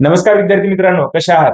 नमस्कार विद्यार्थी मित्रांनो, कशा आहात?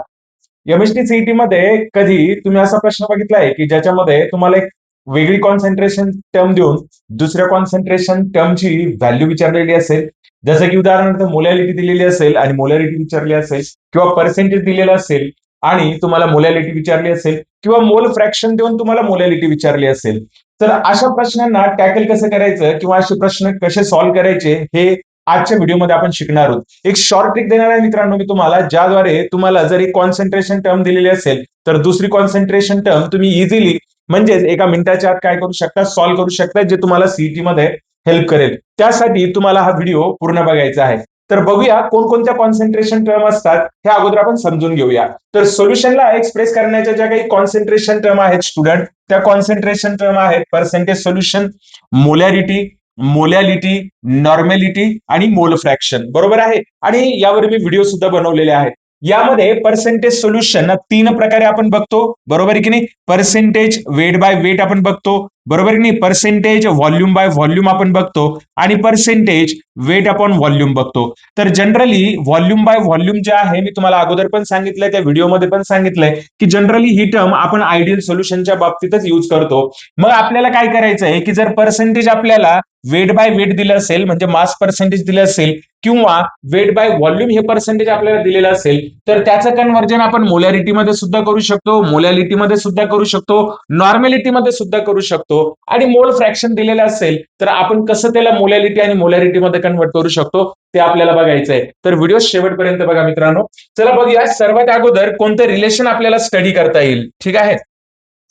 एमएसटी सीईटी मध्ये कधी तुम्ही असा प्रश्न बघितलाय की ज्याच्यामध्ये तुम्हाला एक वेगळी कॉन्सन्ट्रेशन टर्म देऊन दुसऱ्या कॉन्सन्ट्रेशन टर्मची व्हॅल्यू विचारलेली असेल, जसं की उदाहरणार्थ मोलॅलिटी दिलेली असेल आणि मोलॅरिटी विचारली असेल किंवा पर्सेंटेज दिलेला असेल आणि तुम्हाला मोलॅलिटी विचारली असेल किंवा मोल फ्रॅक्शन देऊन तुम्हाला मोलॅलिटी विचारली असेल. तर अशा प्रश्नांना टॅकल कसं करायचं किंवा असे प्रश्न कसे सॉल्व्ह करायचे हे आजच्या व्हिडिओमध्ये आपण शिकणार आहोत. एक शॉर्ट ट्रिक देणार आहे मित्रांनो मी तुम्हाला, ज्याद्वारे तुम्हाला जर एक कॉन्सन्ट्रेशन टर्म दिलेली असेल तर दुसरी कॉन्सन्ट्रेशन टर्म तुम्ही इझिली म्हणजेच एका मिनिटाच्या आत काय करू शकता, सॉल्व्ह करू शकता, जे तुम्हाला सीईटी मध्ये हेल्प करेल. त्यासाठी तुम्हाला हा व्हिडिओ पूर्ण बघायचा आहे. तर बघूया कोणकोणत्या कॉन्सन्ट्रेशन टर्म असतात हे अगोदर आपण समजून घेऊया. तर सोल्युशनला एक्सप्रेस करण्याच्या ज्या काही कॉन्सन्ट्रेशन टर्म आहेत स्टुडंट, त्या कॉन्सन्ट्रेशन टर्म आहेत पर्सेंटेज सोल्युशन, मोलॅरिटी, मोलॅलिटी, नॉर्मॅलिटी आणि मोल फ्रॅक्शन. बरोबर आहे. आणि यावर मी व्हिडिओ सुद्धा बनवलेले आहेत. यामध्ये पर्सेंटेज सोल्युशन तीन प्रकारे आपण बघतो. बरोबर आहे की नाही? पर्सेंटेज वेट बाय वेट आपण बघतो. बरोबर की नाही? पर्सेंटेज व्हॉल्यूम बाय व्हॉल्यूम आपण बघतो आणि पर्सेंटेज वेट अपॉन व्हॉल्यूम बघतो. तर जनरली व्हॉल्यूम बाय व्हॉल्यूम जे आहे, मी तुम्हाला अगोदर पण सांगितलंय, त्या व्हिडिओमध्ये पण सांगितलंय की जनरली ही टर्म आपण आयडियल सोल्युशनच्या बाबतीतच युज करतो. मग आपल्याला काय करायचं आहे की जर पर्सेंटेज आपल्याला वेट बाय वेट दिलं असेल म्हणजे मास पर्सेंटेज दिलं असेल किंवा वेट बाय व्हॉल्यूम हे पर्सेंटेज आपल्याला दिलेलं असेल तर त्याचं कन्व्हर्जन आपण मोलॅरिटी मध्ये सुद्धा करू शकतो, मोलॅलिटी मध्ये सुद्धा करू शकतो, नॉर्मॅलिटी मध्ये सुद्धा करू शकतो आणि मोल फ्रॅक्शन दिलेलं असेल तर आपण कसं त्याला मोलॅलिटी आणि मोलॅरिटी मध्ये कन्व्हर्ट करू शकतो ते आपल्याला बघायचं आहे. तर व्हिडिओ शेवटपर्यंत बघा मित्रांनो. चला बघूया सर्वात अगोदर कोणतं रिलेशन आपल्याला स्टडी करता येईल. ठीक आहे,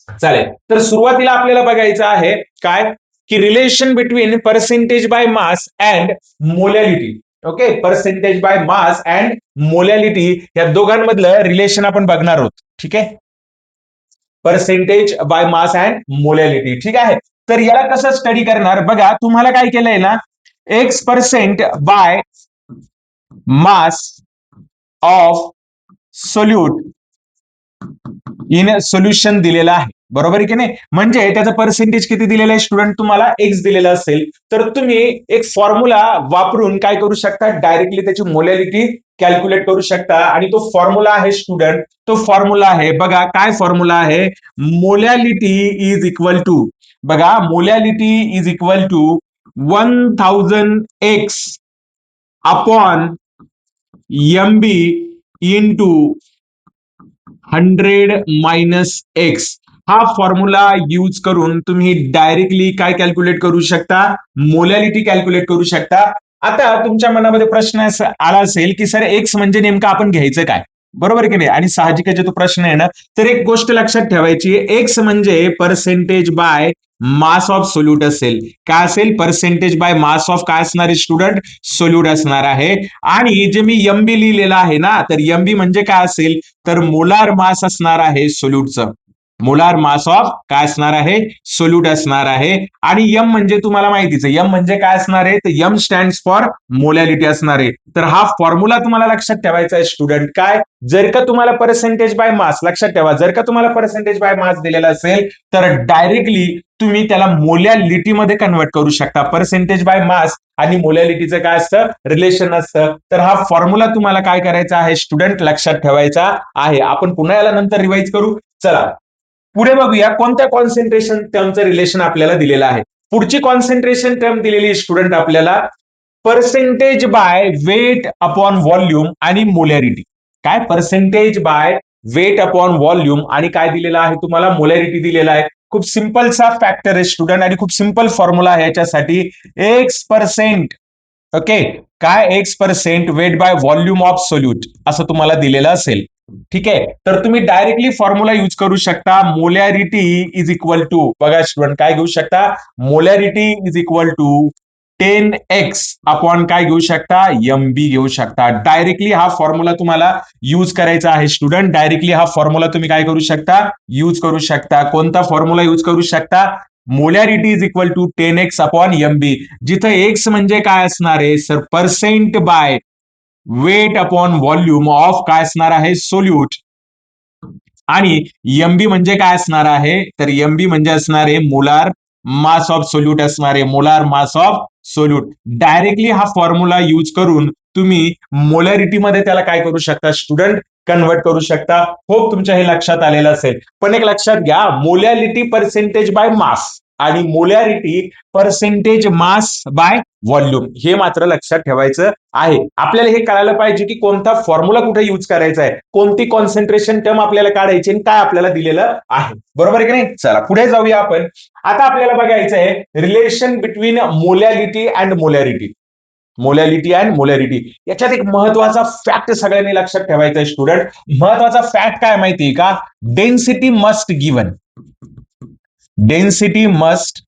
चालेल. तर सुरुवातीला आपल्याला बघायचं आहे काय की relation between percentage by mass and molality. Okay, percentage by mass and molality या दोघांमधलं रिलेशन आपण बघणार आहोत. ठीक आहे, percentage by mass and molality. ठीक आहे, तर याला कसं स्टडी करणार बघा. तुम्हाला काय केलंय ना, X% by mass of solute in solution दिलेला आहे. बरोबर आहे की नाही? म्हणजे त्याचं पर्सेंटेज किती दिलेलं आहे स्टुडंट, तुम्हाला एक्स दिलेलं असेल तर तुम्ही एक फॉर्म्युला वापरून काय करू शकता, डायरेक्टली त्याची मोलॅलिटी कॅल्क्युलेट करू शकता. आणि तो फॉर्म्युला आहे स्टुडंट, तो फॉर्म्युला आहे बघा. काय फॉर्म्युला आहे? मोलॅलिटी इज इक्वल टू, बघा, molality is equal to 1000x upon MB into 100 - हा फॉर्म्युला यूज करून तुम्ही डायरेक्टली काय कॅल्क्युलेट करू शकता, मोलॅलिटी कॅल्क्युलेट करू शकता. आता तुमच्या मनामध्ये प्रश्न आला असेल की सर एक्स म्हणजे नेमकं आपण घ्यायचं काय? बरोबर की नाही? आणि साहजिकच जो प्रश्न आहे ना, तर एक गोष्ट लक्षात ठेवायची, एक्स म्हणजे percentage by mass of solute असेल. काय असेल? पर्सेंटेज बाय मास ऑफ काय असणार आहे स्टुडंट? सोल्यूट असणार आहे. आणि जे मी एमबी लिहिलेलं आहे ना, तर एमबी म्हणजे काय असेल तर मोलार मास असणार आहे सोल्यूटचं. मोलार मास ऑफ काय असणार आहे? सोल्यूट असणार आहे. आणि एम म्हणजे तुम्हाला माहितीच आहे, एम म्हणजे काय असणार आहे? तर एम स्टँड्स फॉर मोलॅलिटी असणार आहे. तर हा फॉर्म्युला तुम्हाला लक्षात ठेवायचा आहे स्टुडंट. काय, जर का तुम्हाला पर्सेंटेज बाय मास, लक्षात ठेवा, जर का तुम्हाला पर्सेंटेज बाय मास दिलेला असेल तर डायरेक्टली तुम्ही त्याला मोलॅलिटी मध्ये कन्वर्ट करू शकता. पर्सेंटेज बाय मास आणि मोलॅलिटीचं काय असतं? रिलेशन असतं. तर हा फॉर्म्युला तुम्हाला काय करायचा आहे स्टुडंट, लक्षात ठेवायचा आहे. आपण पुन्हा याला नंतर रिवाइज करू. चला पुढे बघूया कोणत्या कॉन्सन्ट्रेशन टर्मचं रिलेशन आपल्याला दिलेलं आहे. पुढची कॉन्सन्ट्रेशन टर्म दिलेली स्टुडंट आपल्याला percentage by weight upon volume आणि मोलॅरिटी. काय? Percentage by weight upon volume आणि काय दिलेलं आहे तुम्हाला? मोलॅरिटी दिलेला आहे. खूप सिंपलचा फॅक्टर आहे स्टुडंट आणि खूप सिंपल फॉर्म्युला आहे याच्यासाठी. X%, ओके, काय X% weight by volume of solute असं तुम्हाला दिलेलं असेल. ठीक आहे, तर तुम्ही डायरेक्टली फॉर्म्युला यूज करू शकता. मोलॅरिटी इज इक्वल टू, बघा स्टुडंट, काय घेऊ शकता? Molarity is equal to 10x upon काय घेऊ शकता? MB घेऊ शकता. डायरेक्टली हा फॉर्म्युला तुम्हाला यूज करायचा आहे स्टुडंट. डायरेक्टली हा फॉर्म्युला तुम्ही काय करू शकता? यूज करू शकता. कोणता फॉर्म्युला यूज करू शकता? Molarity is equal to 10x upon MB. जिथं एक्स म्हणजे काय असणार आहे sir? Percent by weight upon volume of काय असणार आहे? सोल्यूट. आणि एमबी म्हणजे काय असणार आहे? तर एमबी म्हणजे असणार आहे मोलार मास ऑफ सोल्यूट असणार आहे. Molar mass of solute. Directly हा फॉर्म्युला यूज करून तुम्ही मोलॅरिटी मध्ये त्याला काय करू शकता स्टुडंट, कन्वर्ट करू शकता. होप तुमच्या हे लक्षात आलेलं असेल. पण एक लक्षात घ्या, मोलॅरिटी पर्सेंटेज बाय मास आणि molarity percentage mass by volume हे मात्र लक्षात ठेवायचं आहे. आपल्याला हे कळायला पाहिजे की कोणता फॉर्म्युला कुठे यूज करायचा आहे, कोणती कॉन्सन्ट्रेशन टर्म आपल्याला काढायची आणि काय आपल्याला दिलेलं आहे. बरोबर आहे की नाही? चला पुढे जाऊया आपण. आता आपल्याला बघायचं आहे relation between molarity and molarity. Molarity and molarity याच्यात एक महत्वाचा फॅक्ट सगळ्यांनी लक्षात ठेवायचा आहे स्टुडंट. महत्वाचा फॅक्ट काय माहितीये का? Density must given. Density must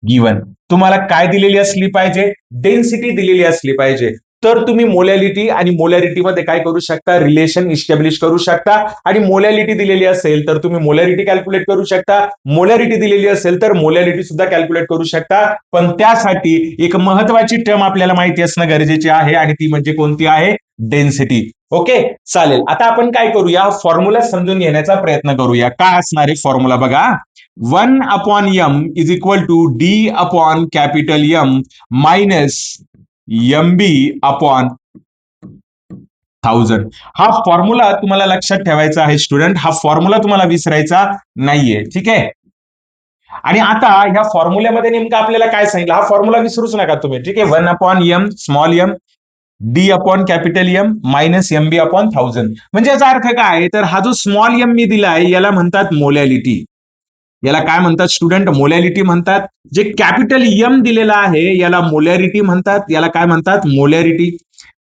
given. तुम्हाला काय दिलेली असली पाहिजे? डेन्सिटी दिलेली असली पाहिजे. तर तुम्ही मोलॅरिटी आणि मोलॅरिटी मध्ये काय करू शकता? रिलेशन इस्टॅब्लिश करू शकता. आणि मोलॅरिटी दिलेली असेल तर तुम्ही मोलॅरिटी कॅल्क्युलेट करू शकता. मोलॅरिटी दिलेली असेल तर मोलॅरिटी सुद्धा कॅल्क्युलेट करू शकता. पण त्यासाठी एक महत्वाची टर्म आपल्याला माहिती असणं गरजेचे आहे आणि ती म्हणजे कोणती आहे? डेन्सिटी. ओके, चालेल. आता आपण काय करूया? फॉर्म्युला समजून घेण्याचा प्रयत्न करूया. काय असणार आहे फॉर्म्युला बघा. 1/m is equal to d upon capital M minus mb upon 1000. हा फॉर्म्युला तुम्हाला लक्षात ठेवायचा आहे स्टुडंट. हा फॉर्म्युला तुम्हाला विसरायचा नाहीये. ठीक आहे. आणि आता ह्या फॉर्म्युल्यामध्ये नेमकं आपल्याला काय सांगितलं? हा फॉर्म्युला विसरूच नका तुम्ही. ठीक आहे. 1/m small m D upon capital M minus M B upon 1000. म्हणजे याचा अर्थ काय? तर हा जो स्मॉल एम मी दिलाय याला म्हणतात मोलॅलिटी. याला काय म्हणतात स्टुडंट? मोलॅरिटी म्हणतात. जे कॅपिटल एम दिलेला आहे याला मोलॅरिटी म्हणतात. याला काय म्हणतात? मोलॅरिटी.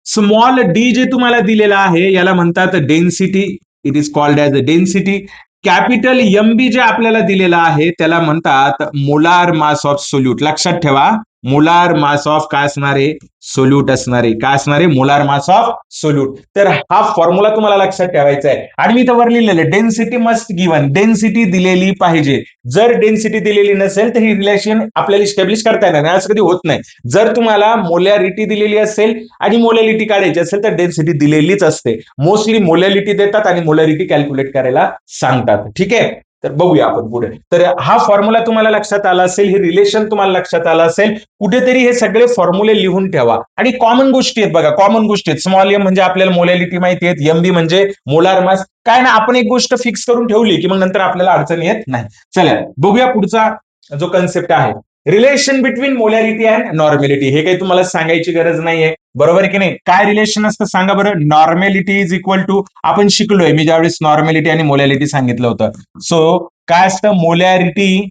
स्मॉल डी जे तुम्हाला दिलेला आहे याला म्हणतात density. It is called as density. Capital M B जे आपल्याला दिलेला आहे त्याला म्हणतात मोलार मास ऑफ सोल्यूट. लक्षात ठेवा, मोलार मास ऑफ काय असणारे? सोल्यूट असणारे. काय असणारे? Molar mass of solute. तर हा फॉर्म्युला तुम्हाला लक्षात ठेवायचा आहे. आणि मी इथं वर लिहिलेलं डेन्सिटी मस्ट गिवन. डेन्सिटी दिलेली पाहिजे. जर डेन्सिटी दिलेली नसेल तर ही रिलेशन आपल्याला इस्टॅब्लिश करता येणार नाही. असं कधी होत नाही. जर तुम्हाला मोलॅरिटी दिलेली असेल आणि मोलॅरिटी काढायची असेल तर डेन्सिटी दिलेलीच असते. मोस्टली मोलॅरिटी देतात आणि मोलॅरिटी कॅल्क्युलेट करायला सांगतात. ठीक आहे. तर बघूया आपण पुढे. तर हा फॉर्म्युला तुम्हाला लक्षात आला असेल, हे रिलेशन तुम्हाला लक्षात आलं असेल. कुठेतरी हे सगळे फॉर्म्युले लिहून ठेवा. आणि कॉमन गोष्टी आहेत बघा, कॉमन गोष्टी आहेत. स्मॉल एम म्हणजे आपल्याला मोलॅरिटी माहिती आहे, एमबी म्हणजे मोलार मास. काय ना, आपण एक गोष्ट फिक्स करून ठेवली की मग नंतर आपल्याला अडचण येत नाही. चला बघूया पुढचा जो कन्सेप्ट आहे, रिलेशन बिटवीन मोलॅरिटी अँड नॉर्मॅलिटी. हे काही तुम्हाला सांगायची गरज नाहीये. बरोबर आहे की नाही? काय रिलेशन असतं सांगा बरं. नॉर्मॅलिटी इज इक्वल टू, आपण शिकलोय, मी ज्यावेळेस नॉर्मॅलिटी आणि मोलॅरिटी सांगितलं होतं. सो काय असतं? मोलॅरिटी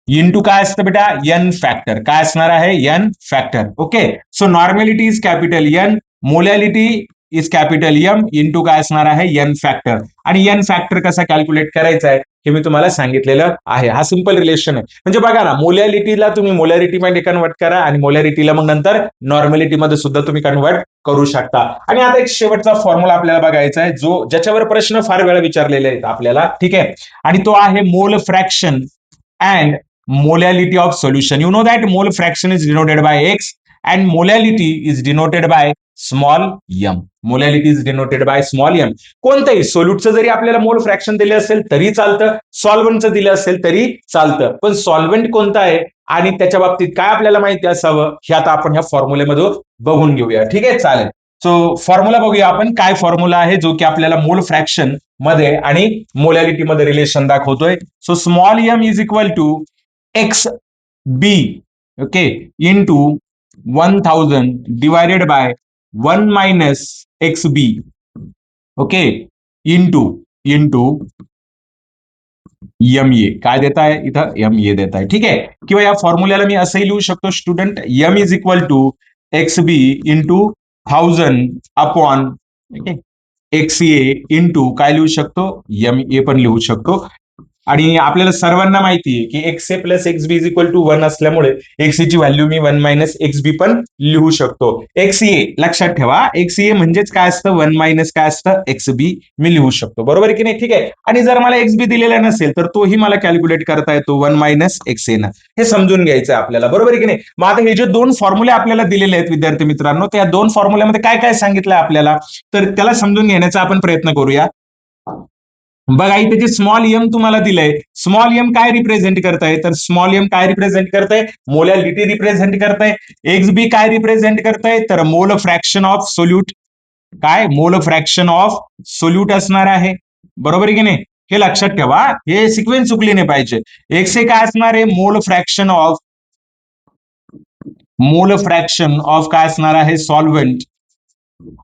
इंटू काय असतं बेटा? N factor. काय असणार आहे? N factor. Okay. So normality is capital N, molality is capital M into काय असणार आहे? N factor. आणि एन फॅक्टर कसा कॅल्क्युलेट करायचा आहे हे मी तुम्हाला सांगितलेलं आहे. हा सिंपल रिलेशन आहे. म्हणजे बघा ना, मोलॅरिटीला तुम्ही मोलॅरिटी मध्ये कन्वर्ट करा आणि मोलॅरिटीला मग नंतर नॉर्मॅलिटी मध्ये सुद्धा तुम्ही कन्वर्ट करू शकता. आणि आता एक शेवटचा फॉर्म्युला आपल्याला बघायचा आहे जो ज्याच्यावर प्रश्न फार वेळा विचारलेले आहेत आपल्याला. ठीक आहे. आणि तो आहे मोल fraction and molality of solution. You know that mole fraction is denoted by x and molality is denoted by small m. Molality is denoted by small M. कोणतंही सोल्यूटचं जरी आपल्याला मोल फ्रॅक्शन दिले असेल तरी चालतं, सॉल्व्हंटचं दिलं असेल तरी चालतं. पण सॉल्व्हंट कोणता आहे आणि त्याच्या बाबतीत काय आपल्याला माहिती असावं हे आता आपण ह्या फॉर्म्युलेमध्ये बघून घेऊया. ठीक आहे, चालेल. सो फॉर्म्युला बघूया आपण. काय फॉर्म्युला आहे जो की आपल्याला मोल फ्रॅक्शन मध्ये आणि मोलॅलिटी मध्ये रिलेशन दाखवतोय. So small M is equal to X B, okay, into 1000 divided by 1 minus X B, okay, into into M A. काय देत आहे इथं? एम ए देत आहे. ठीक आहे. किंवा या फॉर्म्युल्याला मी असंही लिहू शकतो student, M is equal to X B into 1000 upon X A into काय लिहू शकतो? एम ए पण लिहू शकतो. आणि आपल्याला सर्वांना माहिती आहे की X A plus X B is equal to 1 असल्यामुळे एक्स ची व्हॅल्यू मी 1 मायनस एक्स बी पण लिहू शकतो. एक्स ए लक्षात ठेवा, एक्स ए म्हणजेच काय असतं? 1 मायनस काय असतं? एक्स बी मी लिहू शकतो. बरोबर की नाही? ठीक आहे. आणि जर मला एक्स बी दिलेला नसेल तर तोही मला कॅल्क्युलेट करता येतो 1 मायनस एक्स ए ना. हे समजून घ्यायचं आहे आपल्याला. बरोबर आहे की नाही? मग आता हे जे दोन फॉर्म्युले आपल्याला दिलेले आहेत विद्यार्थी मित्रांनो, त्या दोन फॉर्म्युल्यामध्ये काय काय सांगितलंय आपल्याला, तर त्याला समजून घेण्याचा आपण प्रयत्न करूया. बघा इथे जे स्मॉल एम तुम्हाला दिलंय, स्मॉल एम काय रिप्रेझेंट करताय, तर स्मॉल एम काय रिप्रेझेंट करताय, मोलॅलिटी रिप्रेझेंट करताय. एक्स बी काय रिप्रेझेंट करताय, तर मोल फ्रॅक्शन ऑफ सोल्यूट, काय मोल फ्रॅक्शन ऑफ सोल्यूट असणार आहे. बरोबर आहे की नाही, हे लक्षात ठेवा, हे सिक्वेन्स चुकली नाही पाहिजे. एक्स हे काय असणार आहे, मोल फ्रॅक्शन ऑफ काय असणार आहे, सॉल्व्हेंट.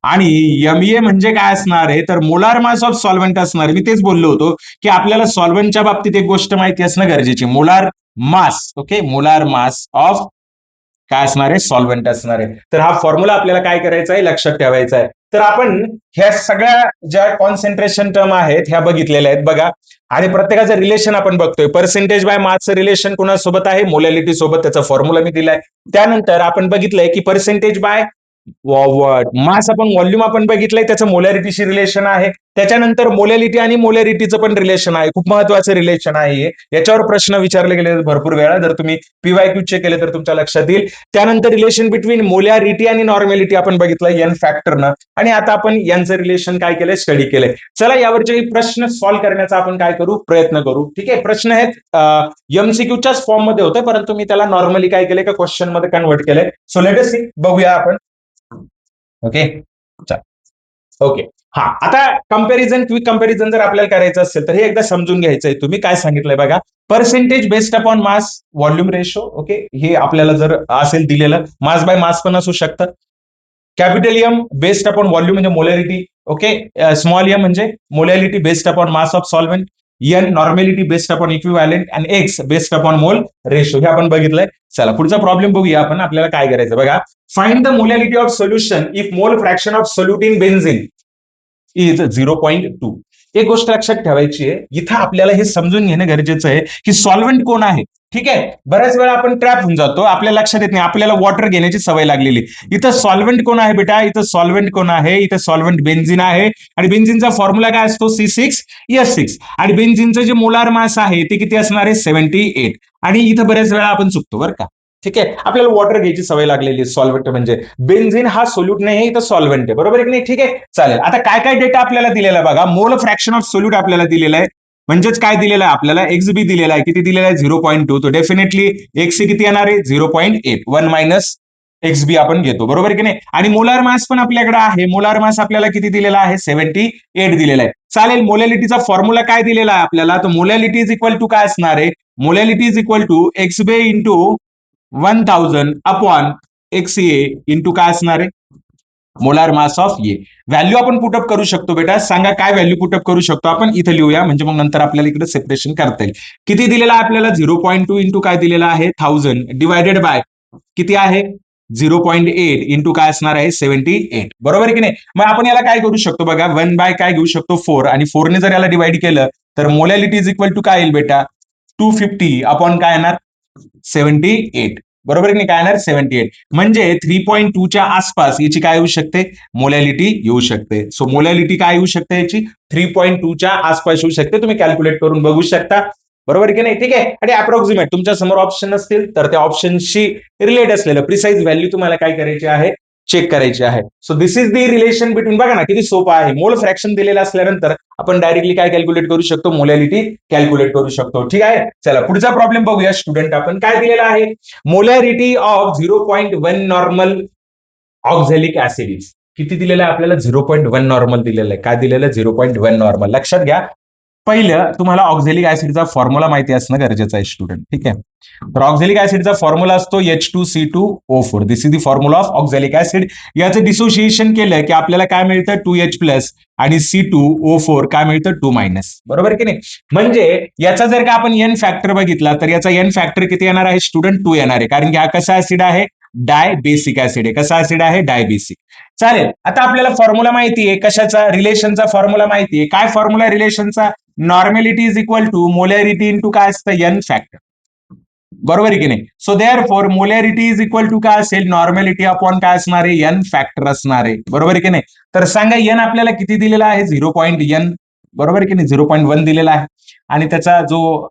आणि एमए म्हणजे काय असणार आहे, तर मोलार मास ऑफ सॉल्व्हेंट असणार आहे. मी तेच बोललो होतो की आपल्याला सॉल्व्हेंटच्या बाबतीत एक गोष्ट माहिती असणं गरजेची, molar mass. Okay, molar mass of काय असणार आहे, सॉल्व्हेंट असणार आहे. तर हा फॉर्म्युला आपल्याला काय करायचा आहे, लक्षात ठेवायचा आहे. तर आपण ह्या सगळ्या ज्या कॉन्सन्ट्रेशन टर्म आहेत ह्या बघितलेल्या आहेत बघा. आणि प्रत्येकाचं रिलेशन आपण बघतोय, पर्सेंटेज बाय मासचं रिलेशन कोणासोबत आहे, मोलॅलिटी सोबत, त्याचा फॉर्म्युला मी दिलाय. त्यानंतर आपण बघितलंय की पर्सेंटेज बाय मास आपण व्हॉल्यूम आपण बघितलंय, त्याचं मोलॅरिटीशी रिलेशन आहे. त्याच्यानंतर मोलॅलिटी आणि मोलॅरिटीचं पण रिलेशन आहे, खूप महत्वाचं रिलेशन आहे. याच्यावर प्रश्न विचारले गेले भरपूर वेळा, जर तुम्ही पीवायक्यू चेक केले तर तुमच्या लक्षात येईल. त्यानंतर रिलेशन बिटवीन मोलॅरिटी आणि नॉर्मॅलिटी आपण बघितलं एन फॅक्टरनं, आणि आता आपण यांचं रिलेशन काय केलंय, स्टडी केलंय. चला यावरचे प्रश्न सॉल्व्ह करण्याचा आपण काय करू, प्रयत्न करू. ठीक आहे, प्रश्न आहेत एमसीक्यूच्याच फॉर्म मध्ये होते, परंतु मी त्याला नॉर्मली काय केलंय का क्वेश्चन मध्ये कन्वर्ट केलंय. सो लेट अस सी, बघूया आपण. Okay, okay. हा, आता कंपॅरिझन, क्विक कंपॅरिझन जर आपल्याला करायचं असेल तर हे एकदा समजून घ्यायचंय. तुम्ही काय सांगितलंय बघा, पर्सेंटेज बेस्ड अपॉन मास व्हॉल्यूम रेशो. ओके, हे आपल्याला जर असेल दिलेलं, मास बाय मास पण असू शकतं. Capital M based upon volume म्हणजे मोलॅरिटी. ओके, स्मॉल एम म्हणजे molality based upon mass of solvent. N normality based upon equivalent, आणि X based upon mole ratio. हे आपण बघितलंय. चला पुढचा प्रॉब्लेम बघूया आपण. आपल्याला काय करायचं बघा, find the molality of solution if mole fraction of solute in benzene is 0.2. एक गोष्ट लक्षात ठेवायची आहे, इथं आपल्याला हे समजून घेणं गरजेचं आहे की सॉल्व्हेंट कोण आहे. ठीक आहे, बऱ्याच वेळा आपण ट्रॅप होऊन जातो, आपल्या लक्षात येत नाही, आपल्याला वॉटर घेण्याची सवय लागलेली. इथं सॉल्व्हेंट कोण आहे बेटा, इथं सॉल्व्हेंट कोण आहे, इथं सॉल्व्हेंट बेन्झिन आहे. आणि बेन्झिनचा फॉर्म्युला काय असतो, C6H6. आणि बेन्झिनचं जे मोलार मास आहे ते किती असणार आहे, 78. आणि इथं बऱ्याच वेळा आपण चुकतो बरं का. ठीक आहे, आपल्याला वॉटर घ्यायची सवय लागलेली, सॉल्व्हेंट म्हणजे बेन्झिन हा सोल्यूट नाही, इथं सॉल्व्हेंट आहे. बरोबर आहे की नाही, ठीक आहे. चालेल, आता काय काय डेटा आपल्याला दिलेला आहे बघा. मोल फ्रॅक्शन ऑफ सोल्यूट आपल्याला दिलेला आहे, म्हणजेच काय दिलेलं आहे आपल्याला, एक्स बी दिलेला आहे. किती दिलेला आहे, 0.2. तो डेफिनेटली एक्स सी किती येणार आहे, 0.8. 1 मायनस एक्स बी आपण घेतो. बरोबर की नाही. आणि मोलार मास पण आपल्याकडे आहे, मोलार मास आपल्याला किती दिलेला आहे, 78 दिलेला आहे. चालेल, मोलॅलिटीचा फॉर्म्युला काय दिलेला आहे आपल्याला, तर मोलॅलिटी इज इक्वल टू काय असणार आहे, molality is equal to x बे into 1000 upon X A into काय असणार आहे, molar mass of A. Value आपण पुटअप करू शकतो बेटा, सांगा काय व्हॅल्यू पुटअप करू शकतो आपण, इथे लिहूया म्हणजे मग नंतर आपल्याला इकडे सेपरेशन करता येईल. किती दिलेला आपल्याला, 0.2 इंटू काय दिलेला आहे, 1000 डिवायडेड बाय किती आहे, 0.8 इंटू काय असणार आहे, 78. बरोबर आहे की नाही. मग आपण याला काय करू शकतो बघा, 1 बाय काय घेऊ शकतो, 4. आणि 4 ने जर याला डिवाइड केलं तर मोलॅलिटी इज इक्वल टू काय येईल बेटा, 250 अपॉन काय येणार, 78. बरोबर आहे की नाही, काय येणार, 78. म्हणजे 3.2च्या आसपास याची काय येऊ शकते, मोलॅलिटी येऊ शकते. सो मोलॅलिटी काय येऊ शकते याची, 3.2च्या आसपास येऊ शकते. तुम्ही कॅल्क्युलेट करून बघू शकता. बरोबर की नाही, ठीक आहे. आणि अप्रॉक्सिमेट तुमच्या समोर ऑप्शन असतील तर त्या ऑप्शनशी रिलेट असलेलं प्रिसाइज व्हॅल्यू तुम्हाला काय करायची आहे, चेक करायची आहे. So this is the relation between, बघा ना किती सोपं आहे. मोल फ्रॅक्शन दिलेलं असल्यानंतर आपण डायरेक्टली काय कॅल्क्युलेट करू शकतो, मोलॅलिटी कॅल्क्युलेट करू शकतो. ठीक आहे, चला पुढचा प्रॉब्लेम बघूया स्टुडंट. आपण काय दिलेला आहे, molarity of 0.1 normal oxalic acid is, किती दिलेलं आहे आपल्याला, 0.1 नॉर्मल दिलेलं आहे. काय दिलेलं आहे, 0.1 नॉर्मल. लक्षात घ्या, पहिलं तुम्हाला ऑक्झॅलिक ऍसिडचा फॉर्म्युला माहिती असणं गरजेचं आहे स्टुडंट. ठीक आहे, तर ऑक्झॅलिक ऍसिडचा फॉर्म्युला असतो H2C2O4. This is the formula of oxalic acid. याचं डिसोसिएशन केलं की आपल्याला काय मिळतं, 2H प्लस आणि C2O4 काय मिळतं, 2 मायनस. बरोबर की नाही. म्हणजे याचा जर का आपण एन फॅक्टर बघितला तर याचा एन फॅक्टर किती येणार आहे स्टुडंट, 2 येणार आहे. कारण की हा कसा ऍसिड आहे, डाय बेसिक ऍसिड आहे. कसा ऍसिड आहे, डाय बेसिक. चालेल, आता आपल्याला फॉर्म्युला माहिती आहे कशाचा, रिलेशनचा फॉर्म्युला माहिती आहे. काय फॉर्म्युला रिलेशनचा, normality is equal to molarity into काय असतं, एन फॅक्टर. बरोबर आहे की नाही. So therefore molarity is equal to काय असेल, नॉर्मॅलिटी अपॉन काय असणार आहे, एन फॅक्टर असणार आहे. बरोबर आहे की नाही. तर सांगा एन आपल्याला किती दिलेला आहे, 0.n. बरोबर आहे की नाही, 0.1 दिलेला आहे. आणि त्याचा जो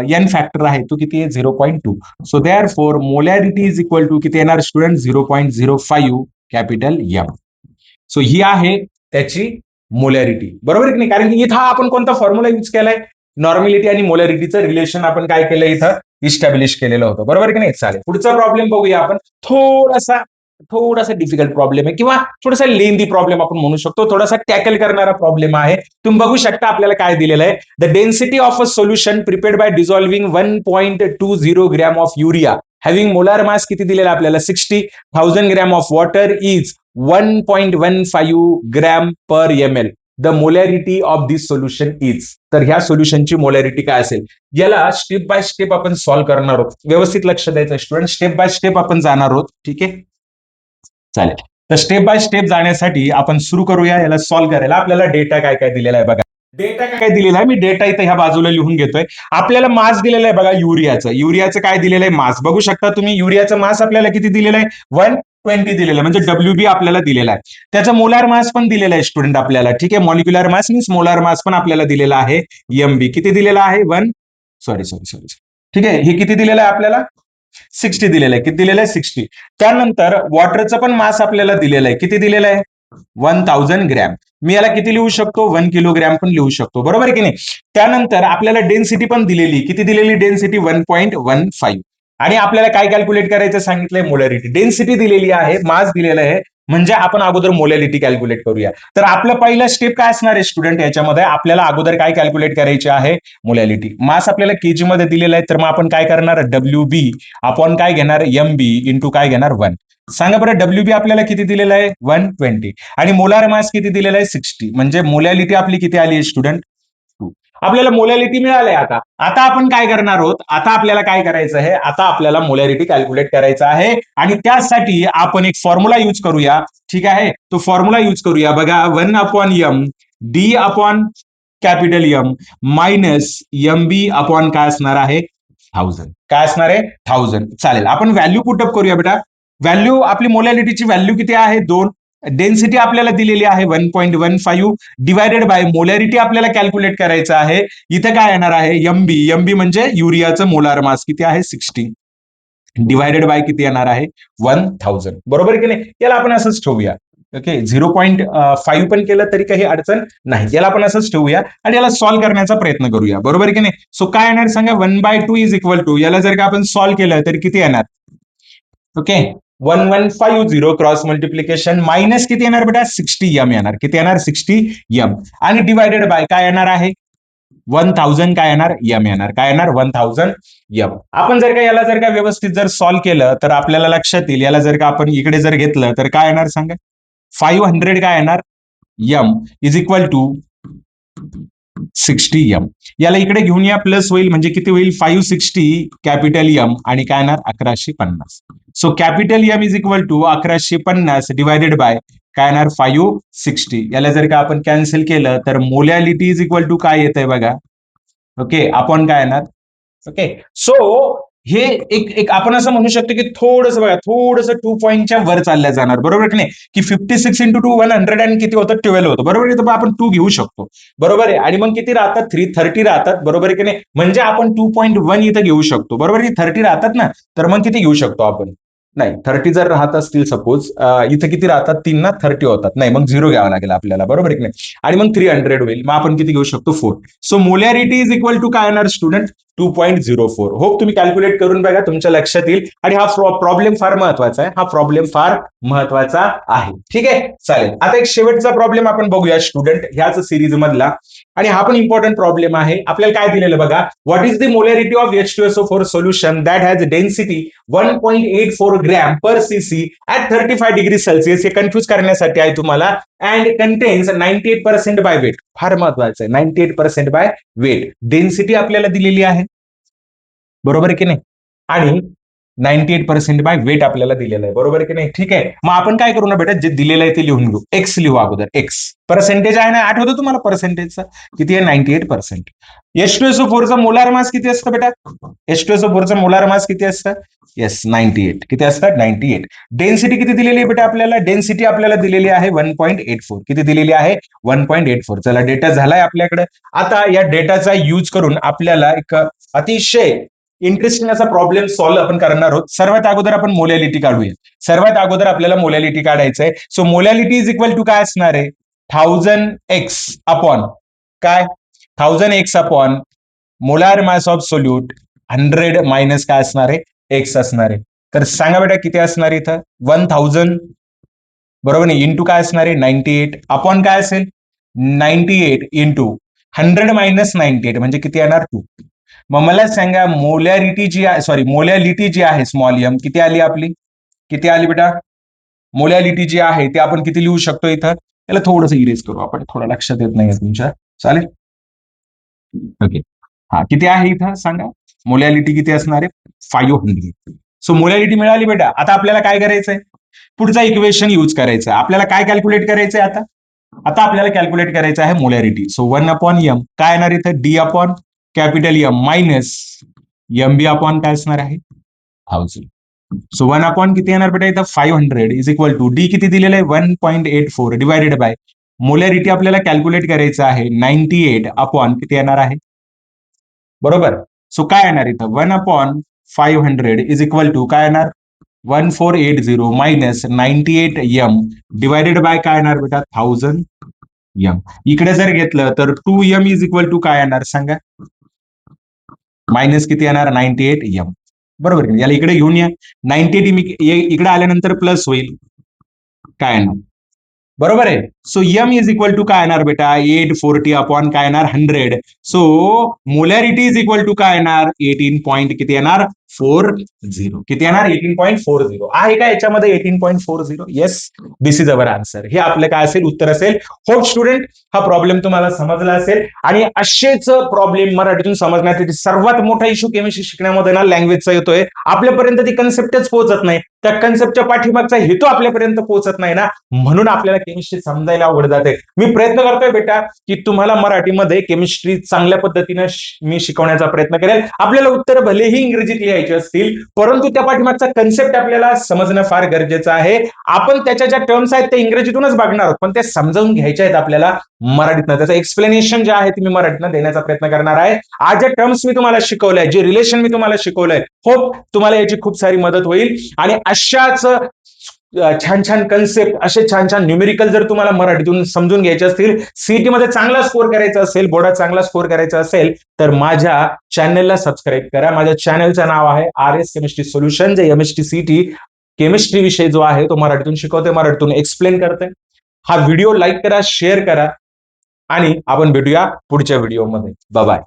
एन फॅक्टर आहे तो किती आहे, 0.2. So therefore molarity is equal to किती येणार स्टुडंट, 0.05 कॅपिटल एम. सो ही आहे त्याची मोलॅरिटी, बरोबर की नाही? कारण की इथं आपण कोणता फॉर्म्युला युज केलाय? नॉर्मॅलिटी आणि मोलॅरिटीचं रिलेशन आपण काय केलं इथं इस्टॅब्लिश केलेलं होतं, बरोबर की नाही? चालेल, पुढचा प्रॉब्लेम बघूया आपण. थोडासा थोडासा डिफिकल्ट प्रॉब्लेम आहे किंवा थोडासा लेंदी प्रॉब्लेम आपण म्हणू शकतो, थोडासा टॅकल करणारा प्रॉब्लेम आहे. तुम्ही बघू शकता आपल्याला काय दिलेलं आहे. The density of a solution prepared by dissolving 1.20 gram of urea having molar mass किती दिलेला आपल्याला 60,000 gram of water is 1.15 gram per ml. The molarity of this solution is. तर ह्या सोल्युशनची मोलॅरिटी काय असेल? याला स्टेप बाय स्टेप आपण सॉल्व्ह करणार आहोत. व्यवस्थित लक्ष द्यायचं स्टुडंट, स्टेप बाय स्टेप आपण जाणार आहोत. ठीक आहे, चालेल. तर स्टेप बाय स्टेप जाण्यासाठी आपण सुरू करूया याला सॉल्व्ह करायला. आपल्याला डेटा काय काय दिलेला आहे बघा. डेटा काय दिलेला आहे, मी डेटा इथं ह्या बाजूला लिहून घेतोय. आपल्याला मास दिलेलं आहे बघा युरियाचं. युरियाचं काय दिलेलं आहे? मास. बघू शकता तुम्ही, युरियाचं मास आपल्याला किती दिलेलं आहे? 120 दिलेलं आहे, म्हणजे WB आपल्याला दिलेला आहे. त्याचा मोलार मास पण दिलेला आहे स्टुडंट आपल्याला. ठीक आहे, molecular mass means molar mass पण आपल्याला दिलेला आहे. MB किती दिलेला आहे? सॉरी सॉरी सॉरी, ठीक आहे, हे किती दिलेलं आहे आपल्याला? 60 दिलेलं आहे. किती दिलेलं आहे? 60. त्यानंतर वॉटरचं पण मास आपल्याला दिलेलं आहे. किती दिलेलं आहे? 1000 ग्रॅम. मी याला किती लिहू शकतो? 1 किलोग्रॅम पण लिहू शकतो, बरोबर आहे की नाही? त्यानंतर आपल्याला डेन्सिटी पण दिलेली. किती दिलेली डेन्सिटी? 1.15. आणि आपल्याला काय कॅल्क्युलेट करायचं सांगितलंय? मोलॅरिटी. डेन्सिटी दिलेली आहे, मास दिलेलं आहे, म्हणजे आपण अगोदर मोलॅरिटी कॅल्क्युलेट करूया. तर आपलं पहिलं स्टेप काय असणार आहे स्टुडंट? याच्यामध्ये आपल्याला अगोदर काय कॅल्क्युलेट करायचे आहे? मोलॅरिटी. मास आपल्याला केजी मध्ये दिलेला आहे, तर मग आपण काय करणार? WB आपण काय घेणार? MB इंटू काय घेणार? 1. सांगा बरं, WB आपल्याला किती दिलेलं आहे? 120. आणि मोलार मास किती दिलेला आहे? 60. म्हणजे मोलॅरिटी आपली किती आली आहे स्टुडंट? 2. आपल्याला मोलॅरिटी मिळालंय. आता आता आपण काय करणार आहोत? आता आपल्याला काय करायचं आहे? आता आपल्याला मोलॅरिटी कॅल्क्युलेट करायचं आहे, आणि त्यासाठी आपण एक फॉर्म्युला युज करूया. ठीक आहे, तो फॉर्म्युला युज करूया बघा. 1/m D upon capital M minus MB upon काय असणार आहे? 1000. काय असणार आहे? 1000. चालेल, आपण व्हॅल्यू पुटअप करूया बेटा. व्हॅल्यू आपली मोलॅरिटीची व्हॅल्यू किती आहे? 2. डेन्सिटी आपल्याला दिलेली आहे 1.15 डिवायडेड बाय मोलॅरिटी आपल्याला कॅल्क्युलेट करायचं आहे. इथे काय येणार आहे? MB म्हणजे युरियाचं मोलार मास किती आहे? 60 डिवायडेड बाय किती येणार आहे? 1000. बरोबर की नाही? याला आपण असंच ठेवूया. ओके, 0.5 पण केलं तरी काही अडचण नाही. याला आपण असंच ठेवूया आणि याला सॉल्व्ह करण्याचा प्रयत्न करूया, बरोबर की नाही? सो काय येणार सांगा? 1/2 इज इक्वल टू, याला जर का आपण सॉल्व्ह केलं तर किती येणार? ओके, 1150 क्रॉस मल्टिप्लिकेशन मायनस किती येणार बेटा? 60M येणार. किती येणार? 60M. आणि डिवायडेड बाय काय येणार आहे? 1000 काय येणार? M येणार. काय येणार? 1000M. आपण जर का याला जर का व्यवस्थित जर सॉल्व्ह केलं तर आपल्याला लक्षात येईल. याला जर का आपण इकडे जर घेतलं तर काय येणार सांगा? 500 काय येणार? M is equal to 60M. याला इकडे घेऊन या, प्लस होईल, म्हणजे किती होईल? 560 कॅपिटल M आणि काय येणार? 1150. So capital M is equal to 1150 divided by काय येणार? 560. याला जर का आपण कॅन्सल केलं तर मोलॅलिटी इज इक्वल टू काय येत आहे बघा. ओके, आपण काय येणार? ओके, सो हे एक एक आपण असं म्हणू शकतो की थोडंसं बघा, थोडंसं 2 पॉईंटच्या वर चालल्या जाणार, बरोबर की नाही? की 56 इंटू 2 100 आणि किती होतं? 12 होतं, बरोबर आहे? तर आपण 2 घेऊ शकतो, बरोबर आहे? आणि मग किती राहतात? 330 राहतात, बरोबर आहे की नाही? म्हणजे आपण 2.1 इथं घेऊ शकतो, बरोबर आहे? 30 राहतात ना, तर मग किती घेऊ शकतो आपण? नाही, 30 जर राहत असतील सपोज, इथं किती राहतात? 3 ना 30 होतात, नाही मग 0 घ्यावं लागेल आपल्याला, बरोबर आहे की नाही? आणि मग 300 होईल, मग आपण किती घेऊ शकतो? 4. So molarity is equal to काय येणार स्टुडंट? 2.04. होप तुम्ही कॅल्क्युलेट करून बघा, तुमच्या लक्षात येईल. आणि हा प्रॉब्लेम फार महत्वाचा आहे. हा प्रॉब्लेम फार महत्वाचा आहे. ठीक आहे, चालेल. आता एक शेवटचा प्रॉब्लेम आपण बघूया स्टुडंट ह्याच सिरीज मधला, आणि हा पण इम्पॉर्टंट प्रॉब्लेम आहे. आपल्याला काय दिलेलं बघा. What is the molarity of H2SO4 solution that has density 1.84 gram per CC at 35 degree Celsius? हे कन्फ्युज करण्यासाठी आहे तुम्हाला. And contains 98% by weight. फार महत्वाचं आहे, 98% बाय वेट. डेन्सिटी आपल्याला दिलेली आहे, बरोबर आहे की नाही? आणि 98% बाय वेट आपल्याला दिलेलं आहे, बरोबर आहे की नाही? ठीक आहे, मग आपण काय करू ना बेटा, जे दिलेलं आहे ते लिहून घेऊ. एक्स लिहू अगोदर. एक्स पर्सेंटेज आहे ना, आठवतं तुम्हाला पर्सेंटेजचा? किती आहे? 98%. H2SO4 चा मोलार मास किती असतं बेटा? H2SO4 चा मोलार मास किती असतं? येस, 98. किती असतात? 98. डेन्सिटी किती दिलेली आहे बेटा आपल्याला? डेन्सिटी आपल्याला दिलेली आहे 1.84. किती दिलेली आहे? 1.84. चला, डेटा झालाय आपल्याकडे. आता या डेटाचा यूज करून आपल्याला एक अतिशय इंटरेस्टिंग असा प्रॉब्लेम सॉल्व्ह आपण करणार आहोत. सर्वात अगोदर आपण मोलॅलिटी काढूया. सर्वात अगोदर आपल्याला मोलॅलिटी काढायचं आहे. So molality is equal to काय असणार आहे? 1000x अपॉन काय 1000x upon molar mass of solute 100 minus काय असणार आहे एक्स असणार आहे. तर सांगा बेटा किती असणार आहे इथं 1000 बरोबर नाही इंटू काय असणार आहे 98 अपॉन काय असेल 98 इंटू 100 मायनस 98 म्हणजे किती येणार 2. मग मला सांगा मोलॅरिटी जी आहे सॉरी मोलॅलिटी जी आहे स्मॉल एम किती आली आपली किती आली बेटा मोलॅलिटी जी आहे ते आपण किती लिहू शकतो इथं त्याला थोडंसं इरेज करू आपण थोडं लक्षात येत नाही तुमच्या चालेल ओके हा किती आहे इथं सांगा मोलॅलिटी किती असणार आहे 500. सो मोलॅलिटी मिळाली बेटा आता आपल्याला काय करायचंय पुढचा इक्वेशन यूज करायचं आपल्याला काय कॅल्क्युलेट करायचंय आता आता आपल्याला कॅल्क्युलेट करायचं आहे मोलॅरिटी सो 1 अपॉन एम काय येणार इथं D upon capital M minus M B upon काय असणार आहे 1000. सो 1 अपॉन किती येणार बेटा इथं 500 इज इक्वल टू डी किती दिलेलं आहे 1.84 डिवायडेड बाय मोलॅरिटी आपल्याला कॅल्क्युलेट करायचं आहे 98 अपॉन किती येणार आहे बरोबर सो काय येणार इथं 1 अपॉन 500 इज इक्वल टू काय येणार 1480 मायनस 98 एम डिवायडेड बाय काय येणार बेटा 1000 एम इकडे जर घेतलं तर 2 एम इज इक्वल टू काय येणार सांगा मायनस किती येणार 98 एम बरोबर याला इकडे घेऊन या 98 इकडे आल्यानंतर प्लस होईल काय येणार बरोबर आहे so M is equal to काय येणार बेटा 840 अपॉन काय येणार 100 so molarity is equal to काय येणार 18 पॉईंट किती येणार 40 किती येणार 18.40 आहे का याच्यामध्ये 18.40 yes this is our answer हे आपलं काय असेल उत्तर असेल होप स्टुडंट हा प्रॉब्लेम तुम्हाला समजला असेल आणि असेच प्रॉब्लेम मराठीतून समजण्यासाठी सर्वात मोठा इश्यू केमिस्ट्री शिकण्यामध्ये ना लँग्वेजचा येतोय आपल्यापर्यंत ती कन्सेप्टच पोहोचत नाही त्या कन्सेप्टच्या पाठीमागचा हेतू आपल्यापर्यंत पोहोचत नाही ना म्हणून आपल्याला केमिस्ट्री समजायला अवघड जाते मी प्रयत्न करतोय बेटा की तुम्हाला मराठीमध्ये केमिस्ट्री चांगल्या पद्धतीने मी शिकवण्याचा प्रयत्न करेल आपल्याला उत्तर भलेही इंग्रजीत लिहायचे असतील परंतु त्या पाठीमागचा कन्सेप्ट आपल्याला समजणं फार गरजेचं आहे आपण त्याच्या ज्या टर्म्स आहेत ते इंग्रजीतूनच बघणार आहोत पण ते समजावून घ्यायचे आहेत आपल्याला मराठीतनं त्याचं एक्सप्लेनेशन जे आहे ते मी मराठीतनं देण्याचा प्रयत्न करणार आहे आज जे टर्म्स मी तुम्हाला शिकवलंय जे रिलेशन मी तुम्हाला शिकवलंय होप तुम्हाला याची खूप सारी मदत होईल आणि अशाच छान छान कन्सेप्ट असे छान छान न्यूमेरिकल जर तुम्हाला मराठीतून समजून घ्यायचे असतील सीईटी मध्ये चांगला स्कोर करायचा असेल बोर्डात चांगला स्कोर करायचा असेल तर माझ्या चॅनलला सबस्क्राईब करा माझ्या चॅनलचं नाव आहे आर एस केमिस्ट्री सोल्युशन जे एमएसटी सीईटी केमिस्ट्री विषय जो आहे तो मराठीतून शिकवते मराठीतून एक्सप्लेन करते हा व्हिडिओ लाईक करा शेअर करा आणि आपण भेटूया पुढच्या व्हिडिओमध्ये बाय बाय